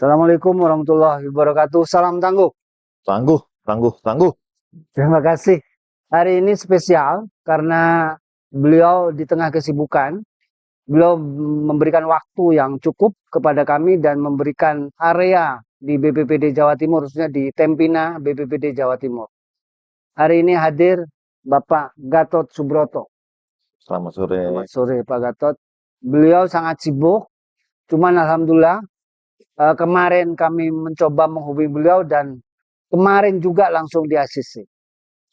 Assalamualaikum warahmatullahi wabarakatuh. Salam tangguh. Tangguh, tangguh, tangguh. Terima kasih. Hari ini spesial karena beliau di tengah kesibukan, beliau memberikan waktu yang cukup kepada kami dan memberikan area di BPPD Jawa Timur, khususnya di Tempina BPPD Jawa Timur. Hari ini hadir Bapak Gatot Subroto. Selamat sore. Selamat sore Pak Gatot. Beliau sangat sibuk, cuman alhamdulillah kemarin kami mencoba menghubungi beliau dan kemarin juga langsung di ACC.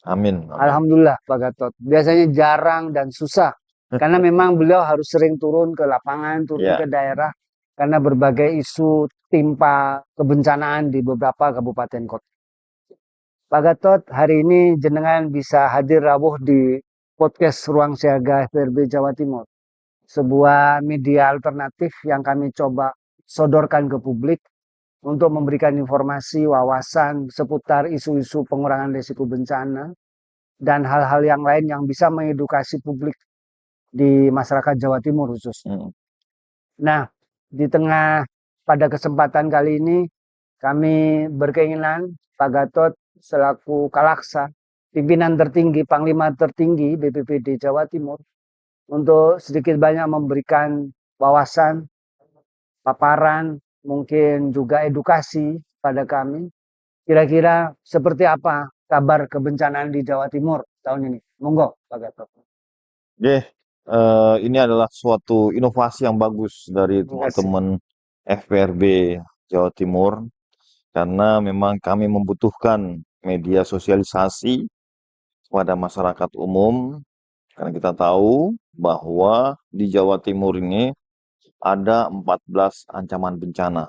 Amin, amin. Alhamdulillah Pak Gatot. Biasanya jarang dan susah. Karena memang beliau harus sering turun ke lapangan, turun Ya, ke daerah. Karena berbagai isu timpa kebencanaan di beberapa kabupaten kota. Pak Gatot, hari ini jenengan bisa hadir rawuh di podcast Ruang Siaga FRB Jawa Timur. Sebuah media alternatif yang kami coba sodorkan ke publik untuk memberikan informasi, wawasan seputar isu-isu pengurangan risiko bencana dan hal-hal yang lain yang bisa mengedukasi publik di masyarakat Jawa Timur khususnya. Nah, di tengah pada kesempatan kali ini kami berkeinginan Pak Gatot selaku Kalaksa, pimpinan tertinggi, Panglima tertinggi BPPD Jawa Timur, untuk sedikit banyak memberikan wawasan, paparan, mungkin juga edukasi pada kami. Kira-kira seperti apa kabar kebencanaan di Jawa Timur tahun ini? Monggo, Pak Gatot. Oke, ini adalah suatu inovasi yang bagus dari Terima kasih. teman-teman FPRB Jawa Timur, karena memang kami membutuhkan media sosialisasi kepada masyarakat umum, karena kita tahu bahwa di Jawa Timur ini ada 14 ancaman bencana.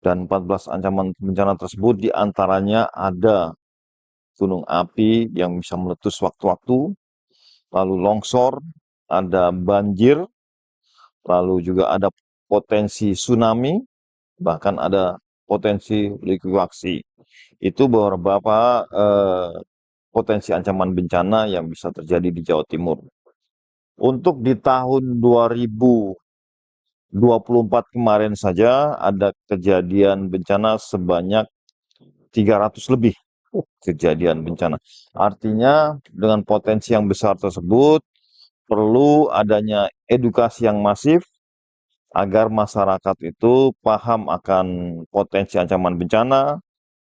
Dan 14 ancaman bencana tersebut diantaranya ada gunung api yang bisa meletus sewaktu-waktu, lalu longsor, ada banjir, lalu juga ada potensi tsunami, bahkan ada potensi likuifaksi. Itu beberapa potensi ancaman bencana yang bisa terjadi di Jawa Timur. Untuk di tahun 2024 kemarin saja ada kejadian bencana sebanyak 300 lebih kejadian bencana. Artinya dengan potensi yang besar tersebut perlu adanya edukasi yang masif agar masyarakat itu paham akan potensi ancaman bencana,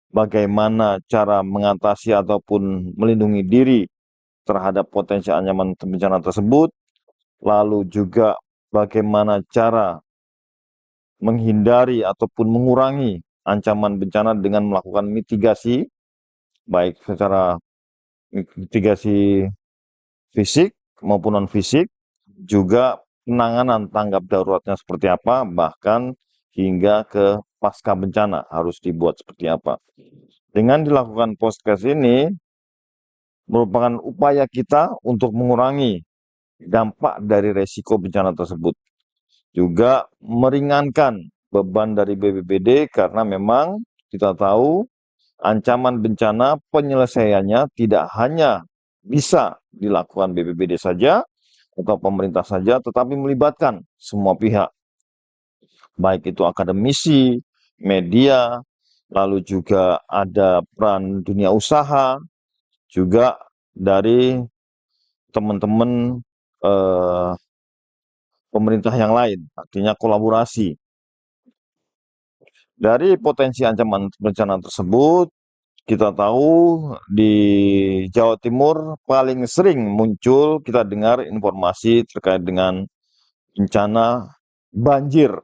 bagaimana cara mengatasi ataupun melindungi diri terhadap potensi ancaman bencana tersebut, lalu juga bagaimana cara menghindari ataupun mengurangi ancaman bencana dengan melakukan mitigasi, baik secara mitigasi fisik maupun non-fisik, juga penanganan tanggap daruratnya seperti apa, bahkan hingga ke pasca bencana harus dibuat seperti apa. Dengan dilakukan podcast ini, merupakan upaya kita untuk mengurangi dampak dari resiko bencana tersebut. Juga meringankan beban dari BPBD karena memang kita tahu ancaman bencana penyelesaiannya tidak hanya bisa dilakukan BPBD saja atau pemerintah saja, tetapi melibatkan semua pihak, baik itu akademisi, media, lalu juga ada peran dunia usaha, juga dari teman-teman pemerintah yang lain, artinya kolaborasi. Dari potensi ancaman bencana tersebut, kita tahu di Jawa Timur paling sering muncul kita dengar informasi terkait dengan bencana banjir,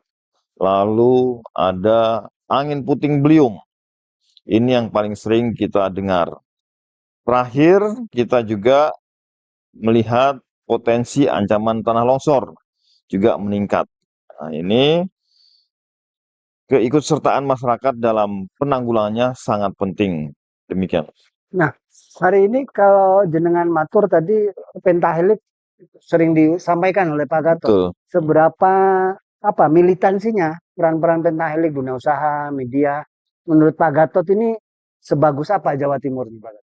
lalu ada angin puting beliung. Ini yang paling sering kita dengar. Terakhir, kita juga melihat potensi ancaman tanah longsor juga meningkat. Nah, ini keikutsertaan masyarakat dalam penanggulangannya sangat penting. Demikian. Nah, hari ini kalau jenengan matur tadi pentahelik sering disampaikan oleh Pak Gatot. Betul. Seberapa militansinya peran-peran pentahelik dunia usaha, media menurut Pak Gatot ini sebagus apa Jawa Timur nih Pak Gatot?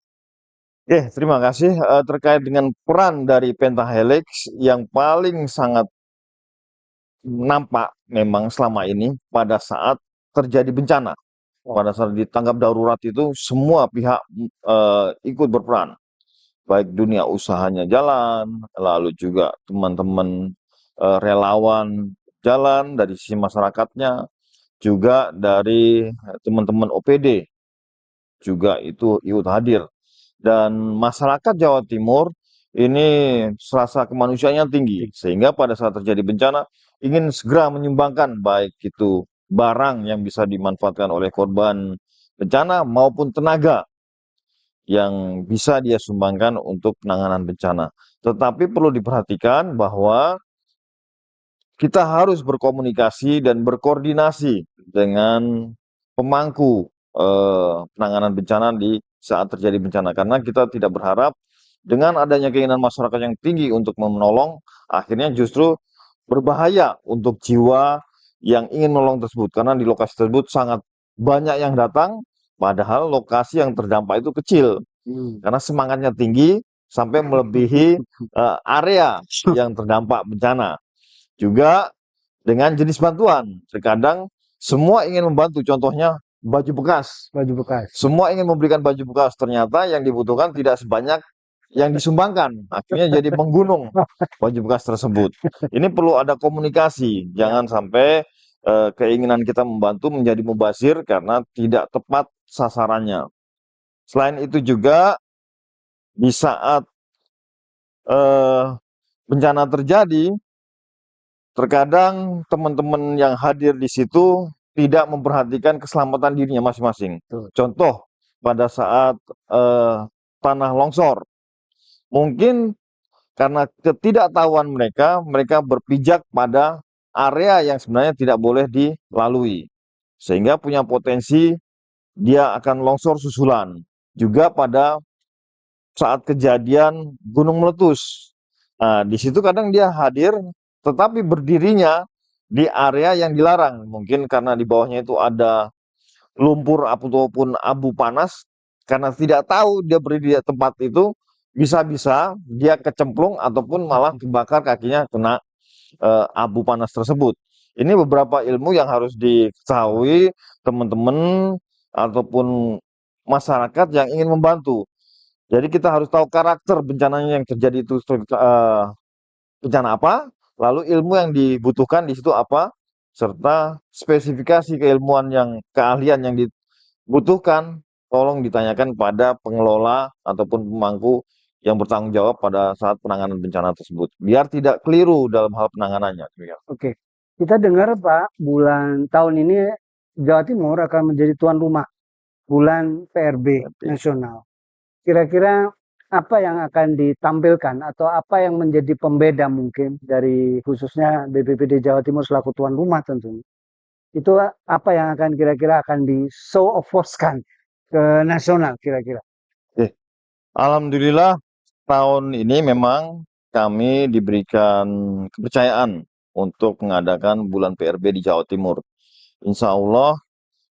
Terima kasih. Terkait dengan peran dari pentahelix yang paling sangat nampak memang selama ini pada saat terjadi bencana, pada saat ditanggap darurat itu semua pihak ikut berperan, baik dunia usahanya jalan, lalu juga teman-teman relawan jalan dari sisi masyarakatnya, juga dari teman-teman OPD juga itu ikut hadir. Dan masyarakat Jawa Timur ini rasa kemanusiaannya tinggi, sehingga pada saat terjadi bencana ingin segera menyumbangkan baik itu barang yang bisa dimanfaatkan oleh korban bencana maupun tenaga yang bisa dia sumbangkan untuk penanganan bencana. Tetapi perlu diperhatikan bahwa kita harus berkomunikasi dan berkoordinasi dengan pemangku penanganan bencana di saat terjadi bencana. Karena kita tidak berharap dengan adanya keinginan masyarakat yang tinggi untuk menolong, akhirnya justru berbahaya untuk jiwa yang ingin menolong tersebut. Karena di lokasi tersebut sangat banyak yang datang, padahal lokasi yang terdampak itu kecil. Karena semangatnya tinggi sampai melebihi area yang terdampak bencana. Juga dengan jenis bantuan. Terkadang semua ingin membantu, contohnya baju bekas. Baju bekas. Semua ingin memberikan baju bekas, ternyata yang dibutuhkan tidak sebanyak yang disumbangkan. Akhirnya jadi menggunung baju bekas tersebut. Ini perlu ada komunikasi, jangan sampai keinginan kita membantu menjadi mubazir karena tidak tepat sasarannya. Selain itu juga di saat bencana terjadi, terkadang teman-teman yang hadir di situ tidak memperhatikan keselamatan dirinya masing-masing. Contoh, pada saat tanah longsor, mungkin karena ketidaktahuan mereka, mereka berpijak pada area yang sebenarnya tidak boleh dilalui. Sehingga punya potensi dia akan longsor susulan. Juga pada saat kejadian gunung meletus. Nah, di situ kadang dia hadir, tetapi berdirinya di area yang dilarang. Mungkin karena di bawahnya itu ada lumpur ataupun abu panas, karena tidak tahu dia berdiri di tempat itu, bisa-bisa dia kecemplung ataupun malah kebakar kakinya kena abu panas tersebut. Ini beberapa ilmu yang harus diketahui teman-teman ataupun masyarakat yang ingin membantu. Jadi kita harus tahu karakter bencananya yang terjadi itu bencana apa, lalu ilmu yang dibutuhkan di situ apa, serta spesifikasi keilmuan yang keahlian yang dibutuhkan, tolong ditanyakan pada pengelola ataupun pemangku yang bertanggung jawab pada saat penanganan bencana tersebut, biar tidak keliru dalam hal penanganannya. Oke, kita dengar Pak, tahun ini Jawa Timur akan menjadi tuan rumah bulan PRB nasional. Kira-kira apa yang akan ditampilkan atau apa yang menjadi pembeda mungkin dari khususnya BPBD Jawa Timur selaku tuan rumah tentunya. Itu apa yang akan kira-kira akan di show of force-kan ke nasional kira-kira. Alhamdulillah tahun ini memang kami diberikan kepercayaan untuk mengadakan bulan PRB di Jawa Timur. Insya Allah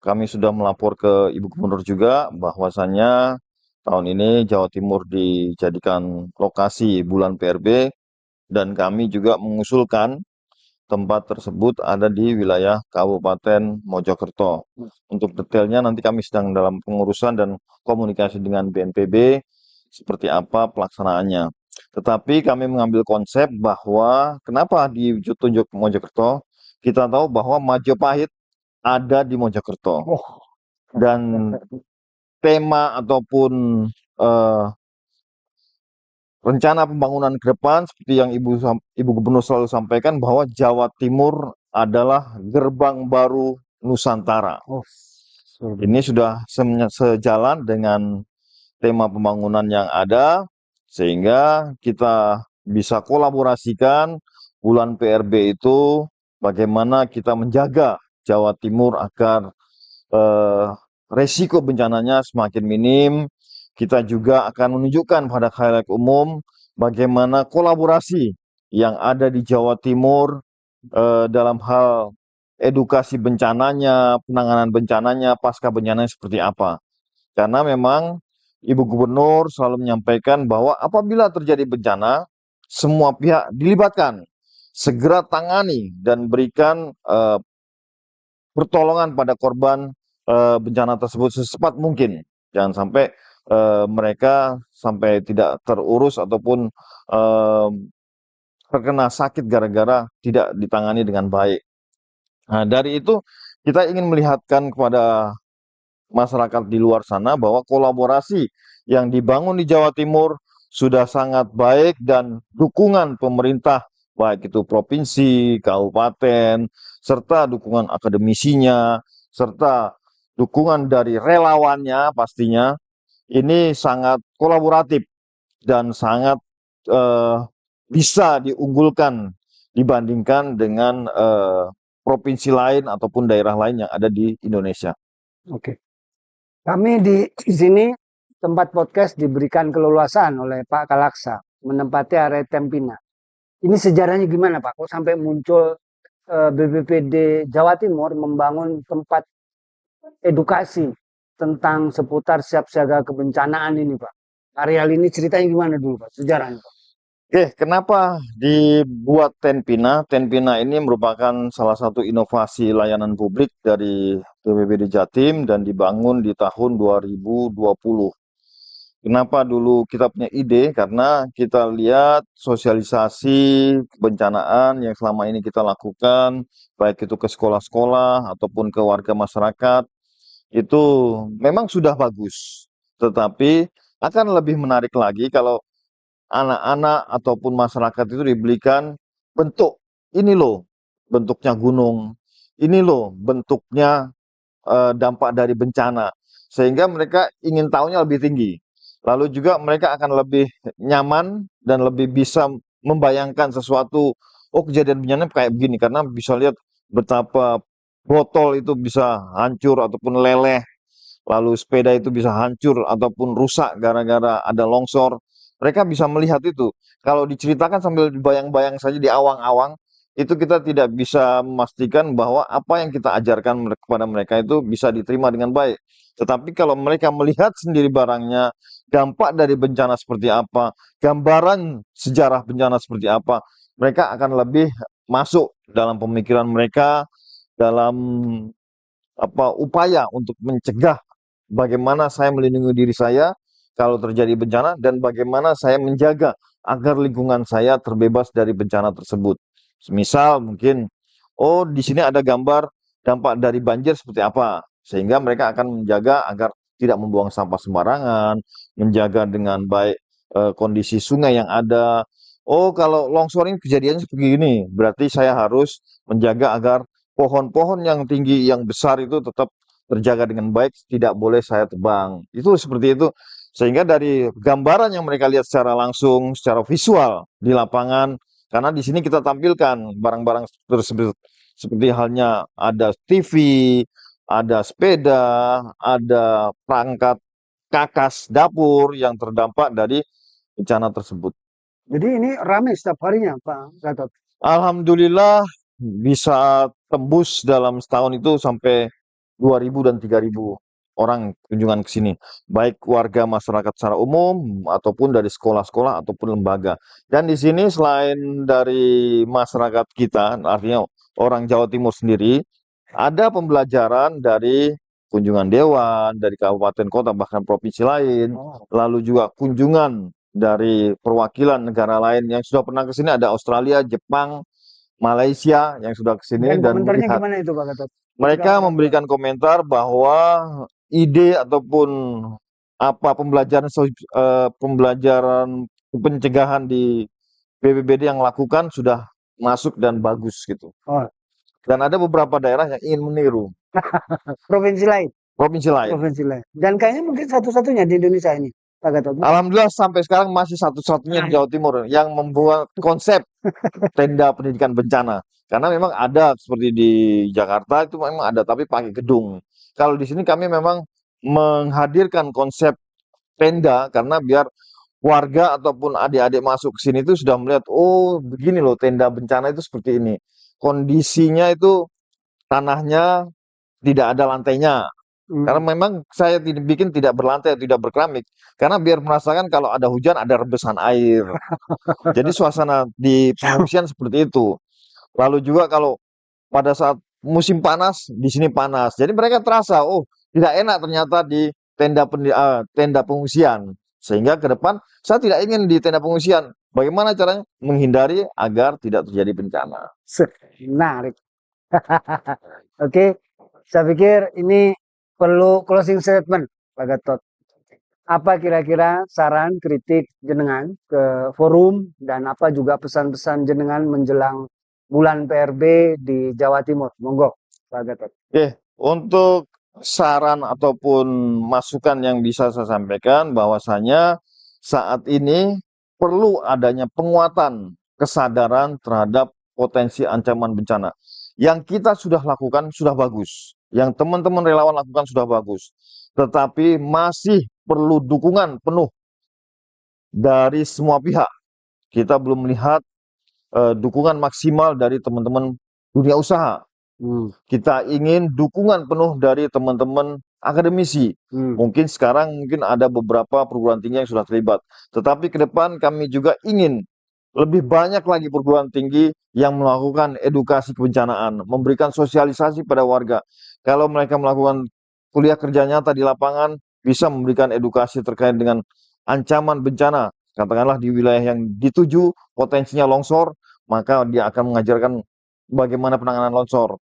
kami sudah melapor ke Ibu Gubernur juga bahwasannya tahun ini Jawa Timur dijadikan lokasi bulan PRB dan kami juga mengusulkan tempat tersebut ada di wilayah Kabupaten Mojokerto. Untuk detailnya nanti kami sedang dalam pengurusan dan komunikasi dengan BNPB seperti apa pelaksanaannya. Tetapi kami mengambil konsep bahwa kenapa ditunjuk Mojokerto? Kita tahu bahwa Majapahit ada di Mojokerto. Dan tema ataupun rencana pembangunan ke depan seperti yang Ibu Gubernur selalu sampaikan bahwa Jawa Timur adalah gerbang baru Nusantara. Ini sudah sejalan dengan tema pembangunan yang ada, sehingga kita bisa kolaborasikan bulan PRB itu bagaimana kita menjaga Jawa Timur agar resiko bencananya semakin minim. Kita juga akan menunjukkan pada khalayak umum bagaimana kolaborasi yang ada di Jawa Timur dalam hal edukasi bencananya, penanganan bencananya, pasca bencananya seperti apa. Karena memang Ibu Gubernur selalu menyampaikan bahwa apabila terjadi bencana, semua pihak dilibatkan. segera tangani dan berikan pertolongan pada korban bencana tersebut secepat mungkin. Jangan sampai mereka sampai tidak terurus ataupun eh, terkena sakit gara-gara tidak ditangani dengan baik. Nah, dari itu kita ingin melihatkan kepada masyarakat di luar sana bahwa kolaborasi yang dibangun di Jawa Timur sudah sangat baik dan dukungan pemerintah baik itu provinsi, kabupaten, serta dukungan akademisinya, serta dukungan dari relawannya pastinya ini sangat kolaboratif dan sangat eh, bisa diunggulkan dibandingkan dengan provinsi lain ataupun daerah lain yang ada di Indonesia. Oke. Kami di sini tempat podcast diberikan keleluasaan oleh Pak Kalaksa menempati area Tempina. Ini sejarahnya gimana Pak? Kok sampai muncul BPBD Jawa Timur membangun tempat edukasi tentang seputar siap siaga kebencanaan ini Pak? Areal ini ceritanya gimana dulu Pak? Sejarahnya Pak? Oke, kenapa dibuat Tenpina? Tenpina ini merupakan salah satu inovasi layanan publik dari BPBD Jatim dan dibangun di tahun 2020. Kenapa dulu kita punya ide? Karena kita lihat sosialisasi kebencanaan yang selama ini kita lakukan, baik itu ke sekolah-sekolah ataupun ke warga masyarakat, itu memang sudah bagus. Tetapi akan lebih menarik lagi kalau anak-anak ataupun masyarakat itu diberikan bentuk, ini loh bentuknya gunung, ini loh bentuknya dampak dari bencana, sehingga mereka ingin tahunya lebih tinggi. Lalu juga mereka akan lebih nyaman dan lebih bisa membayangkan sesuatu, oh kejadian bencana kayak begini, karena bisa lihat betapa botol itu bisa hancur ataupun leleh, lalu sepeda itu bisa hancur ataupun rusak gara-gara ada longsor. Mereka bisa melihat itu. Kalau diceritakan sambil dibayang-bayang saja di awang-awang, itu kita tidak bisa memastikan bahwa apa yang kita ajarkan kepada mereka itu bisa diterima dengan baik. Tetapi kalau mereka melihat sendiri barangnya, dampak dari bencana seperti apa, gambaran sejarah bencana seperti apa, mereka akan lebih masuk dalam pemikiran mereka, dalam upaya untuk mencegah bagaimana saya melindungi diri saya kalau terjadi bencana dan bagaimana saya menjaga agar lingkungan saya terbebas dari bencana tersebut. Misal mungkin, oh di sini ada gambar dampak dari banjir seperti apa, sehingga mereka akan menjaga agar tidak membuang sampah sembarangan, menjaga dengan baik kondisi sungai yang ada. Oh kalau longsor ini kejadiannya seperti ini, berarti saya harus menjaga agar pohon-pohon yang tinggi, yang besar itu tetap terjaga dengan baik, tidak boleh saya tebang. Itu seperti itu. Sehingga dari gambaran yang mereka lihat secara langsung, secara visual di lapangan, karena di sini kita tampilkan barang-barang tersebut seperti halnya ada TV, ada sepeda, ada perangkat kakas dapur yang terdampak dari bencana tersebut. Jadi ini ramai setiap harinya Pak Gatot. Alhamdulillah bisa tembus dalam setahun itu sampai 2.000 dan 3.000 orang kunjungan ke sini, baik warga masyarakat secara umum ataupun dari sekolah-sekolah ataupun lembaga. Dan di sini selain dari masyarakat kita, artinya orang Jawa Timur sendiri, ada pembelajaran dari kunjungan dewan, dari kabupaten kota bahkan provinsi lain, Oh. lalu juga kunjungan dari perwakilan negara lain yang sudah pernah ke sini, ada Australia, Jepang, Malaysia yang sudah ke sini Dan dan komentarnya melihat. gimana itu Pak Gatot? Ketika Mereka orang luar. memberikan komentar bahwa ide ataupun pembelajaran pencegahan di BPBD yang lakukan sudah masuk dan bagus gitu. Oh, Dan ada beberapa daerah yang ingin meniru provinsi lain. provinsi lain. Provinsi lain. Dan kayaknya mungkin satu-satunya di Indonesia ini, Pak Gatot. Alhamdulillah sampai sekarang masih satu-satunya di Nah, Jawa Timur yang membuat konsep tenda pendidikan bencana. Karena memang ada seperti di Jakarta itu memang ada, tapi pakai gedung. Kalau di sini kami memang menghadirkan konsep tenda karena biar warga ataupun adik-adik masuk ke sini itu sudah melihat, oh begini loh tenda bencana itu seperti ini. Kondisinya itu tanahnya tidak ada lantainya, Karena memang saya bikin tidak berlantai, tidak berkeramik. Karena biar merasakan kalau ada hujan, ada rebesan air. Jadi suasana di pengungsian seperti itu. Lalu juga kalau pada saat musim panas, di sini panas. Jadi mereka terasa, oh tidak enak ternyata di tenda pengungsian. Sehingga ke depan saya tidak ingin di tenda pengungsian. Bagaimana caranya menghindari agar tidak terjadi bencana? Menarik. Oke, saya pikir ini perlu closing statement, Pak Gatot. Apa kira-kira saran, kritik jenengan ke forum dan apa juga pesan-pesan jenengan menjelang bulan PRB di Jawa Timur? Monggo, Pak Gatot. Oke, untuk saran ataupun masukan yang bisa saya sampaikan bahwasanya saat ini perlu adanya penguatan kesadaran terhadap potensi ancaman bencana. Yang kita sudah lakukan sudah bagus, yang teman-teman relawan lakukan sudah bagus, tetapi masih perlu dukungan penuh dari semua pihak. Kita belum melihat dukungan maksimal dari teman-teman dunia usaha. Kita ingin dukungan penuh dari teman-teman akademisi. Mungkin sekarang ada beberapa perguruan tinggi yang sudah terlibat. Tetapi ke depan kami juga ingin lebih banyak lagi perguruan tinggi yang melakukan edukasi kebencanaan, memberikan sosialisasi pada warga. Kalau mereka melakukan kuliah kerja nyata di lapangan, bisa memberikan edukasi terkait dengan ancaman bencana. Katakanlah di wilayah yang dituju potensinya longsor, maka dia akan mengajarkan bagaimana penanganan longsor.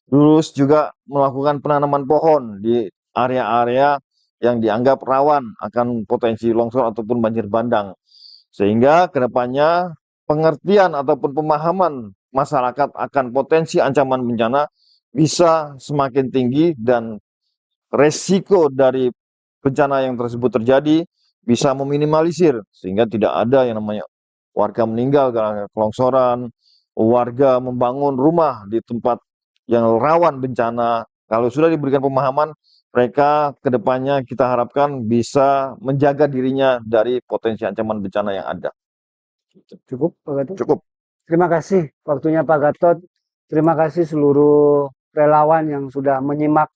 Terus juga melakukan penanaman pohon di area-area yang dianggap rawan akan potensi longsor ataupun banjir bandang. Sehingga kedepannya pengertian ataupun pemahaman masyarakat akan potensi ancaman bencana bisa semakin tinggi dan resiko dari bencana yang tersebut terjadi bisa meminimalisir sehingga tidak ada yang namanya warga meninggal karena kelongsoran, warga membangun rumah di tempat yang rawan bencana. Kalau sudah diberikan pemahaman, mereka kedepannya kita harapkan bisa menjaga dirinya dari potensi ancaman bencana yang ada. Cukup, Pak Gatot? Cukup. Terima kasih waktunya Pak Gatot. Terima kasih seluruh relawan yang sudah menyimak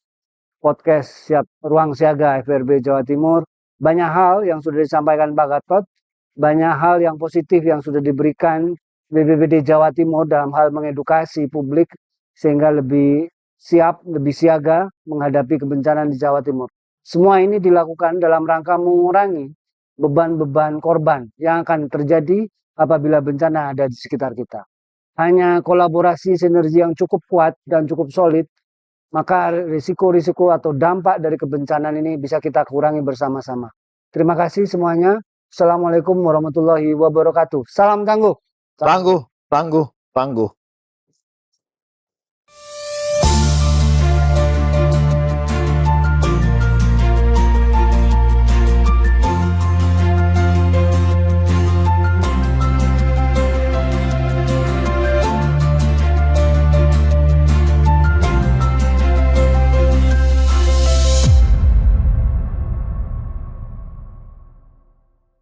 podcast Ruang Siaga FRB Jawa Timur. Banyak hal yang sudah disampaikan Pak Gatot, banyak hal yang positif yang sudah diberikan BPBD Jawa Timur dalam hal mengedukasi publik sehingga lebih siap, lebih siaga menghadapi kebencanaan di Jawa Timur. Semua ini dilakukan dalam rangka mengurangi beban-beban korban yang akan terjadi apabila bencana ada di sekitar kita. Hanya kolaborasi sinergi yang cukup kuat dan cukup solid, maka risiko-risiko atau dampak dari kebencanaan ini bisa kita kurangi bersama-sama. Terima kasih semuanya. Assalamualaikum warahmatullahi wabarakatuh. Salam tangguh. Tangguh, tangguh, tangguh.